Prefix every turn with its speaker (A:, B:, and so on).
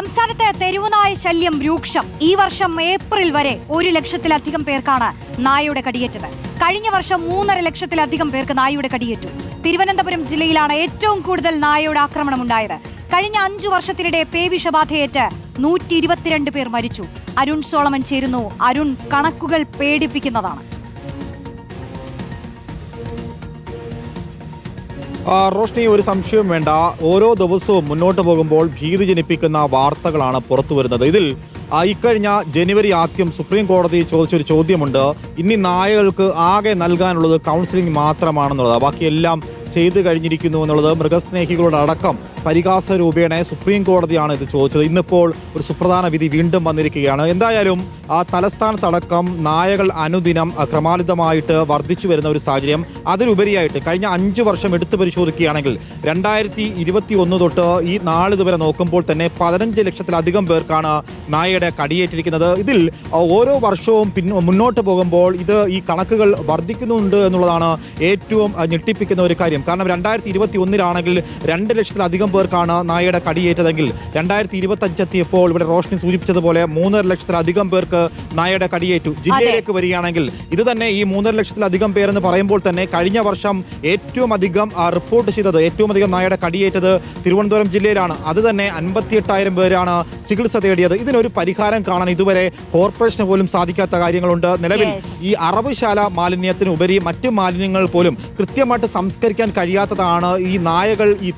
A: സംസ്ഥാനത്ത് തെരുവുനായ ശല്യം രൂക്ഷം. ഈ വർഷം ഏപ്രിൽ വരെ 1 ലക്ഷത്തിലധികം പേർക്കാണ് നായയുടെ കടിയേറ്റത്. കഴിഞ്ഞ വർഷം 3.5 ലക്ഷത്തിലധികം പേർക്ക് നായയുടെ കടിയേറ്റു. തിരുവനന്തപുരം ജില്ലയിലാണ് ഏറ്റവും കൂടുതൽ നായയുടെ ആക്രമണം ഉണ്ടായത്. കഴിഞ്ഞ 5 വർഷത്തിനിടെ പേവിഷബാധയേറ്റ് 122 പേർ മരിച്ചു. അരുൺ സോളമൻ ചേരുന്നു. അരുൺ, കണക്കുകൾ പേടിപ്പിക്കുന്നതാണ്.
B: റോഷ്നി, ഒരു സംശയവും വേണ്ട. ഓരോ ദിവസവും മുന്നോട്ട് പോകുമ്പോൾ ഭീതി ജനിപ്പിക്കുന്ന വാർത്തകളാണ് പുറത്തു വരുന്നത്. ഇതിൽ ഇക്കഴിഞ്ഞ ജനുവരി ആദ്യം സുപ്രീം കോടതി ചോദിച്ചൊരു ചോദ്യമുണ്ട്. ഇനി നായകൾക്ക് ആകെ നൽകാനുള്ളത് കൗൺസിലിംഗ് മാത്രമാണെന്നുള്ളത്, ബാക്കിയെല്ലാം ചെയ്തു കഴിഞ്ഞിരിക്കുന്നു എന്നുള്ളത് മൃഗസ്നേഹികളുടെ അടക്കം പരിഹാസ രൂപേണ സുപ്രീം കോടതിയാണ് ഇത് ചോദിച്ചത്. ഇന്നിപ്പോൾ ഒരു സുപ്രധാന വിധി വീണ്ടും വന്നിരിക്കുകയാണ്. എന്തായാലും തലസ്ഥാനത്തടക്കം നായകൾ അനുദിനം ക്രമാതീതമായിട്ട് വർദ്ധിച്ചു വരുന്ന ഒരു സാഹചര്യം. അതിലുപരിയായിട്ട് കഴിഞ്ഞ 5 വർഷം എടുത്തു പരിശോധിക്കുകയാണെങ്കിൽ 2021 തൊട്ട് ഈ നാളിതുവരെ നോക്കുമ്പോൾ തന്നെ 15 ലക്ഷത്തിലധികം പേർക്കാണ് നായയുടെ കടിയേറ്റിരിക്കുന്നത്. ഇതിൽ ഓരോ വർഷവും മുന്നോട്ട് പോകുമ്പോൾ ഈ കണക്കുകൾ വർദ്ധിക്കുന്നുണ്ട് എന്നുള്ളതാണ് ഏറ്റവും ഞെട്ടിപ്പിക്കുന്ന ഒരു കാര്യം. കാരണം 2021 2 ലക്ഷത്തിലധികം പേർക്കാണ് നായയുടെ കടിയേറ്റതെങ്കിൽ 2025 എത്തിയപ്പോൾ ഇവിടെ റോഷ്നി സൂചിപ്പിച്ചതുപോലെ 3.5 ലക്ഷത്തിലധികം പേർക്ക് നായയുടെ കടിയേറ്റു. ജില്ലയിലേക്ക് വരികയാണെങ്കിൽ ഇത് തന്നെ ഈ 3.5 ലക്ഷത്തിലധികം പേർ എന്ന് പറയുമ്പോൾ തന്നെ കഴിഞ്ഞ വർഷം ഏറ്റവും അധികം റിപ്പോർട്ട് ചെയ്തത്, ഏറ്റവും അധികം നായയുടെ കടിയേറ്റത് തിരുവനന്തപുരം ജില്ലയിലാണ്. അത് തന്നെ 58,000 പേരാണ് ചികിത്സ തേടിയത്. ഇതിനൊരു പരിഹാരം കാണാൻ ഇതുവരെ കോർപ്പറേഷന് പോലും സാധിക്കാത്ത കാര്യങ്ങളുണ്ട്. നിലവിൽ ഈ അറവുശാല മാലിന്യത്തിനുപരി മറ്റു മാലിന്യങ്ങൾ പോലും കൃത്യമായിട്ട് സംസ്കരിക്കാൻ കഴിയാത്തതാണ് ഈ നായകൾ ഈ